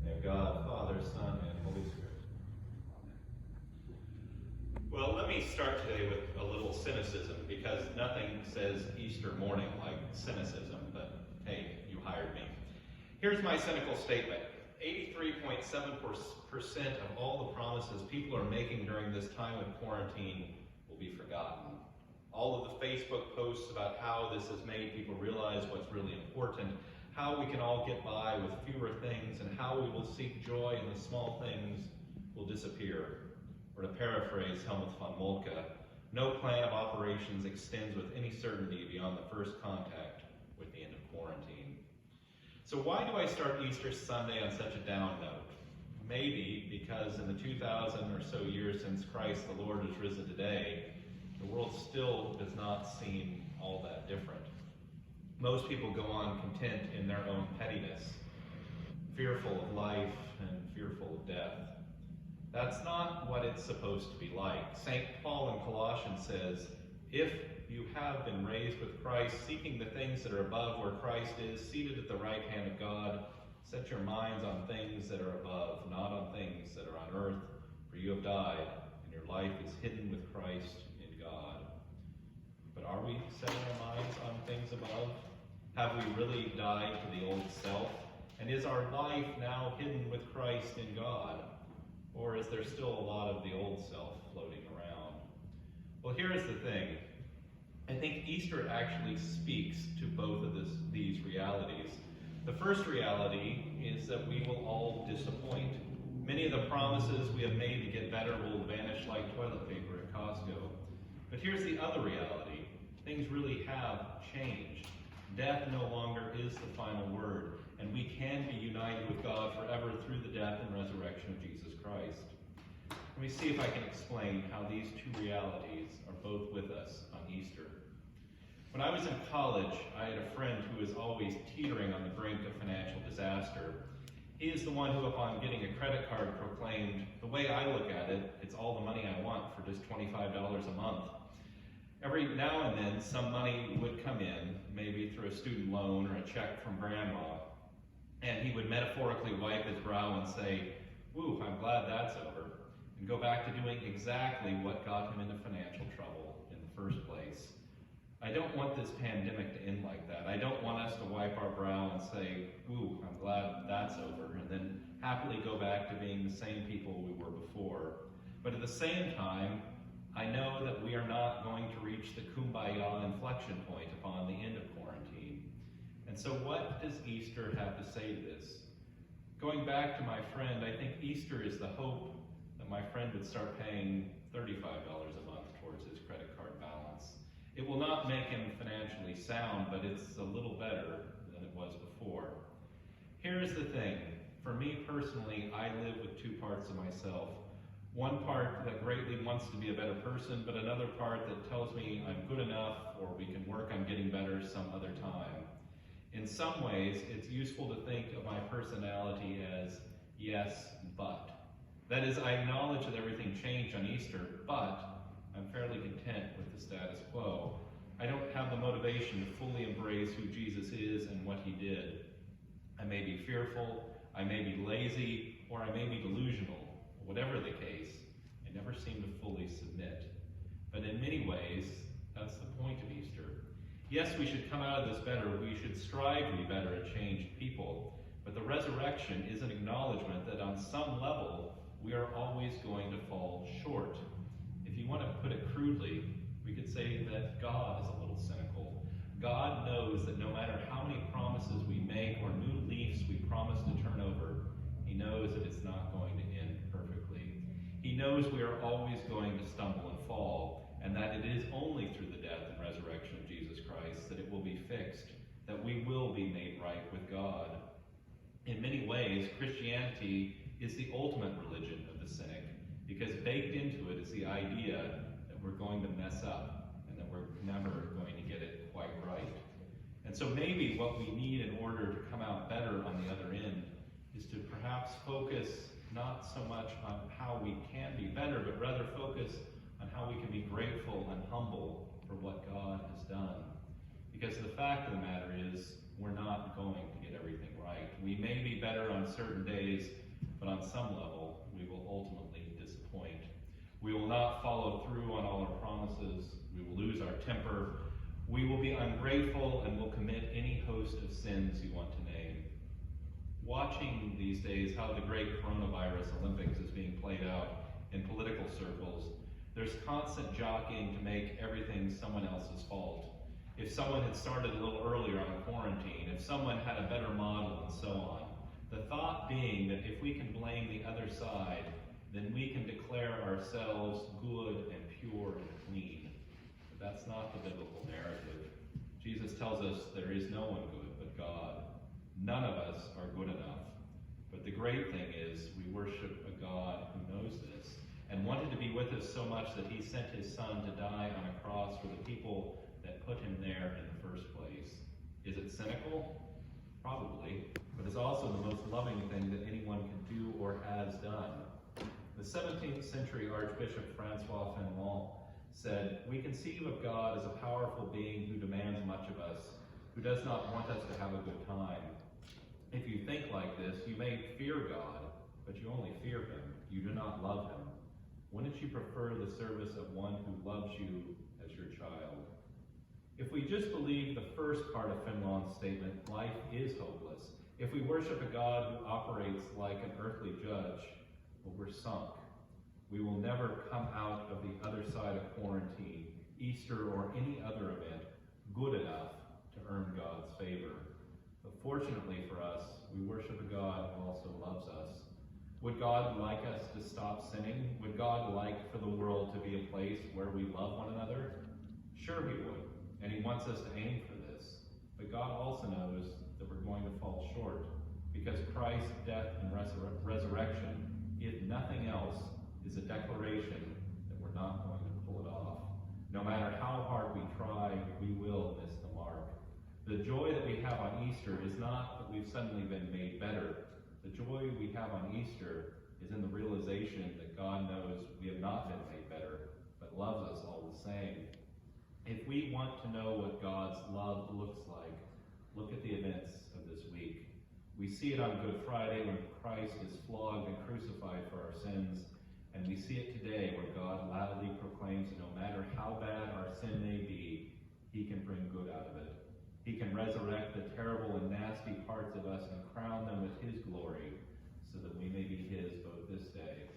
name of God, Father, Son, and Holy Spirit. Amen. Well, let me start today with a little cynicism, because nothing says Easter morning like cynicism, but hey, you hired me. Here's my cynical statement. 83.7% of all the promises people are making during this time of quarantine will be forgotten. All of the Facebook posts about how this has made people realize what's really important, how we can all get by with fewer things, and how we will seek joy in the small things will disappear. Or to paraphrase Helmut von Moltke, no plan of operations extends with any certainty beyond the first contact with the end of quarantine. So why do I start Easter Sunday on such a down note? Maybe because in the 2,000 or so years since Christ the Lord has risen today, the world still does not seem all that different. Most people go on content in their own pettiness, fearful of life and fearful of death. That's not what it's supposed to be like. St. Paul in Colossians says, if you have been raised with Christ, seeking the things that are above where Christ is, seated at the right hand of God, set your minds on things that are above, not on things that are on earth, for you have died, and your life is hidden with Christ in God. But are we setting our minds on things above? Have we really died to the old self? And is our life now hidden with Christ in God? Or is there still a lot of the old self floating around? Well, here is the thing. I think Easter actually speaks to both of these realities. The first reality is that we will all disappoint. Many of the promises we have made to get better will vanish like toilet paper at Costco. But here's the other reality. Things really have changed. Death no longer is the final word, and we can be united with God forever through the death and resurrection of Jesus Christ. Let me see if I can explain how these two realities are both with us on Easter. When I was in college, I had a friend who was always teetering on the brink of financial disaster. He is the one who, upon getting a credit card, proclaimed, the way I look at it, it's all the money I want for just $25 a month. Every now and then, some money would come in, maybe through a student loan or a check from grandma, and he would metaphorically wipe his brow and say, "Woo, I'm glad that's over," and go back to doing exactly what got him into financial trouble in the first place. I don't want this pandemic to end like that. I don't want us to wipe our brow and say, "Woo, I'm glad that's over," and then happily go back to being the same people we were before. But at the same time, I know that we are not going to reach the kumbaya inflection point upon the end of quarantine. And so what does Easter have to say to this? Going back to my friend, I think Easter is the hope that my friend would start paying $35 a month towards his credit card balance. It will not make him financially sound, but it's a little better than it was before. Here's the thing. For me personally, I live with two parts of myself. One part that greatly wants to be a better person, but another part that tells me I'm good enough or we can work on getting better some other time. In some ways, it's useful to think of my personality as yes, but. That is, I acknowledge that everything changed on Easter, but I'm fairly content with the status quo. I don't have the motivation to fully embrace who Jesus is and what he did. I may be fearful, I may be lazy, or I may be delusional. Whatever the case, I never seem to fully submit. But in many ways, that's the point of Easter. Yes, we should come out of this better. We should strive to be better and changed people. But the resurrection is an acknowledgement that on some level, we are always going to fall short. If you want to put it crudely, we could say that God is a little cynical. God knows that no matter how many promises we make or new leaves we promise to turn over, he knows that it's not going to end perfectly. He knows we are always going to stumble and fall, and that it is only through the death and resurrection of Jesus Christ that it will be fixed, that we will be made right with God. In many ways, Christianity is the ultimate religion of the cynic, because baked into it is the idea that we're going to mess up and that we're never going to get it quite right. And so maybe what we need in order to come out better on the other end is to perhaps focus not so much on how we can be better, but rather focus on how we can be grateful and humble for what God has done. Because the fact of the matter is, we're not going to get everything right. We may be better on certain days, but on some level, we will ultimately disappoint. We will not follow through on all our promises. We will lose our temper. We will be ungrateful and will commit any host of sins you want to name. Watching these days how the great coronavirus Olympics is being played out in political circles, there's constant jockeying to make everything someone else's fault. If someone had started a little earlier on quarantine, if someone had a better model, and so on. The thought being that if we can blame the other side, then we can declare ourselves good and pure and clean. But that's not the biblical narrative. Jesus tells us there is no one good but God. None of us are good enough. But the great thing is we worship a God who knows this and wanted to be with us so much that he sent his son to die on a cross for the people that put him there in the first place. Is it cynical? Probably, but it's also the most loving thing that anyone can do or has done. The 17th century Archbishop Francois Fenelon said, "We conceive of God as a powerful being who demands much of us, who does not want us to have a good time. If you think like this, you may fear God, but you only fear him. You do not love him. Wouldn't you prefer the service of one who loves you as your child?" If we just believe the first part of Fenelon's statement, life is hopeless. If we worship a God who operates like an earthly judge, well, we're sunk. We will never come out of the other side of quarantine, Easter, or any other event good enough to earn God's favor. But fortunately for us, we worship a God who also loves us. Would God like us to stop sinning? Would God like for the world to be a place where we love one another? Sure he would. And he wants us to aim for this. But God also knows that we're going to fall short, because Christ's death and resurrection, if nothing else, is a declaration that we're not going to pull it off. No matter how hard we try, we will miss the mark. The joy that we have on Easter is not that we've suddenly been made better. The joy we have on Easter is in the realization that God knows we have not been made better, but loves us all the same. If we want to know what God's love looks like, look at the events of this week. We see it on Good Friday when Christ is flogged and crucified for our sins, and we see it today where God loudly proclaims that no matter how bad our sin may be, he can bring good out of it. He can resurrect the terrible and nasty parts of us and crown them with his glory so that we may be his both this day